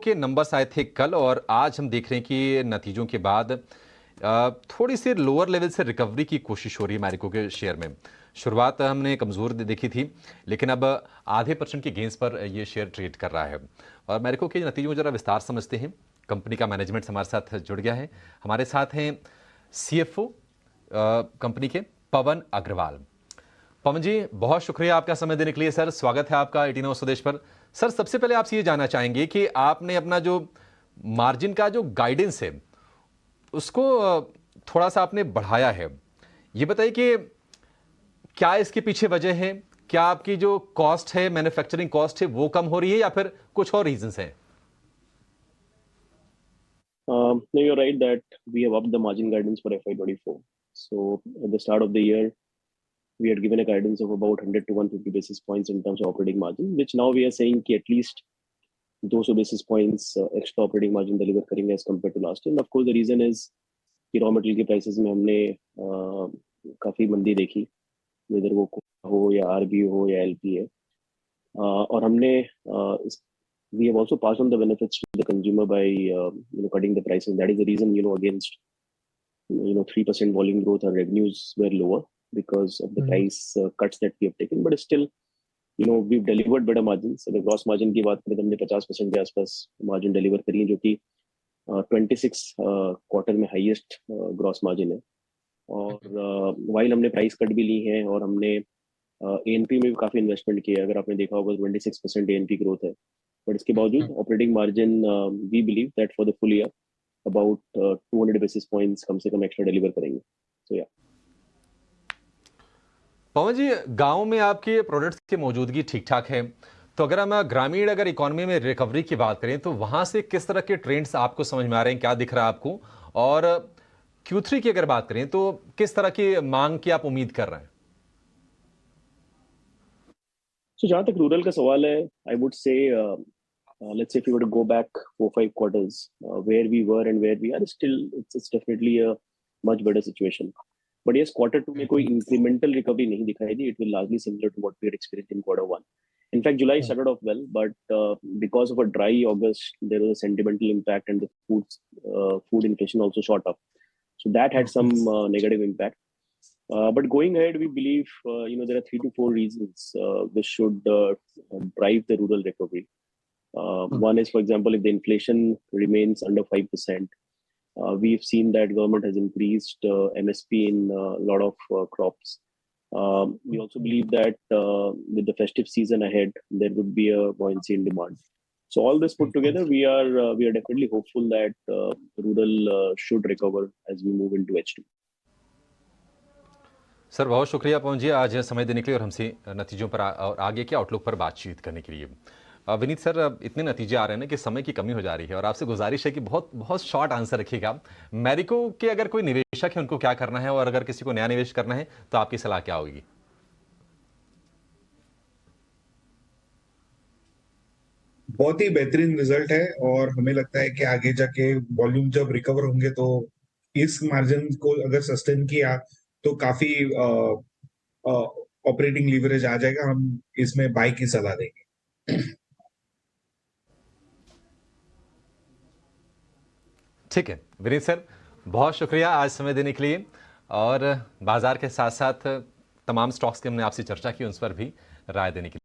के नंबर्स आए थे कल और आज हम देख रहे हैं कि नतीजों के बाद थोड़ी सी लोअर लेवल से रिकवरी की कोशिश हो रही है मैरिको के शेयर में। शुरुआत हमने कमज़ोर देखी थी, लेकिन अब आधे % के गेंस पर ये शेयर ट्रेड कर रहा है। और मैरिको के नतीजों को जरा विस्तार समझते हैं। कंपनी का मैनेजमेंट हमारे साथ जुड़ गया है। हमारे साथ हैं CFO कंपनी के पवन अग्रवाल। पवन जी, बहुत शुक्रिया आपका समय देने के लिए। सर, स्वागत है आपका 18 स्वदेश पर। सर, सबसे पहले आपसे ये जानना चाहेंगे कि आपने अपना जो मार्जिन का जो गाइडेंस है उसको थोड़ा सा आपने बढ़ाया है। ये बताइए कि क्या इसके पीछे वजह है? क्या आपकी जो कॉस्ट है, मैन्युफैक्चरिंग कॉस्ट है, वो कम हो रही है या फिर कुछ और रीजंस हैं? No, you're right that we have upped the margin guidance for FY24. So at the start of the year, we had given a guidance of about 100 to 150 basis points in terms of operating margin, which now we are saying कि at least 200 basis points extra operating margin deliver करेंगे as compared to last year. And of course, the reason is कि raw material के prices में हमने काफी मंदी देखी, whether वो हो या RBO हो या LPA, और हमने we have also passed on the benefits to the consumer by cutting the prices. That is the reason against 3% volume growth, our revenues were lower because of the price cuts that we have taken. But still, we've delivered better margins. अगर gross margin की बात करें तो हमने 50% के आसपास margin deliver करी है, जो कि 26 quarter में highest gross margin है। और while हमने price cut भी ली है और हमने A&P में भी काफी इन्वेस्टमेंट किया है। अगर आपने देखा होगा 26% A&P ग्रोथ है, बट इसके बावजूद operating margin we believe that for the full year about 200 basis points कम से कम एक्स्ट्रा डिलीवर करेंगे। सो या पवन जी, गांव में आपके प्रोडक्ट्स की मौजूदगी ठीक ठाक है, तो अगर हम ग्रामीण इकोनॉमी में रिकवरी की बात करें तो वहां से किस तरह के ट्रेंड्स आपको समझ में आ रहे हैं, क्या दिख रहा है आपको? और Q3 की अगर बात करें तो किस तरह की मांग की आप उम्मीद कर रहे हैं? सो जहाँ तक रूरल का सवाल है, I would say let's say if you were to go back 4-5 quarters, where we were and where we are, still it's definitely a much better situation. But yes, Q2 में कोई incremental recovery नहीं दिखाई दी. It will largely similar to what we had experienced in Q1. In fact, July started off well, but because of a dry August, there was a sentimental impact, and the food inflation also shot up. So that had some negative impact. But going ahead, we believe there are 3 to 4 reasons which should drive the rural recovery. One is, for example, if the inflation remains under 5%, we've seen that government has increased MSP in a lot of crops. We also believe that with the festive season ahead, there would be a buoyancy in demand. So all this put together, we are definitely hopeful that rural should recover as we move into H2. Sir, बहुत शुक्रिया पवन जी आज समय देने के लिए और हमसे नतीजों पर और आगे के आउटलुक पर बातचीत करने के लिए। विनीत सर, इतने नतीजे आ रहे हैं ना कि समय की कमी हो जा रही है और आपसे गुजारिश है कि बहुत बहुत शॉर्ट आंसर रखिएगा। मैरिको के अगर कोई निवेशक है उनको क्या करना है, और अगर किसी को नया निवेश करना है तो आपकी सलाह क्या होगी? बहुत ही बेहतरीन रिजल्ट है और हमें लगता है कि आगे जाके वॉल्यूम जब रिकवर होंगे तो इस मार्जिन को अगर सस्टेन किया तो काफी ऑपरेटिंग लीवरेज आ जाएगा। हम इसमें बाय की सलाह देंगे। ठीक है विनीत सर, बहुत शुक्रिया आज समय देने के लिए, और बाजार के साथ साथ तमाम स्टॉक्स की हमने आपसे चर्चा की, उन पर भी राय देने के लिए।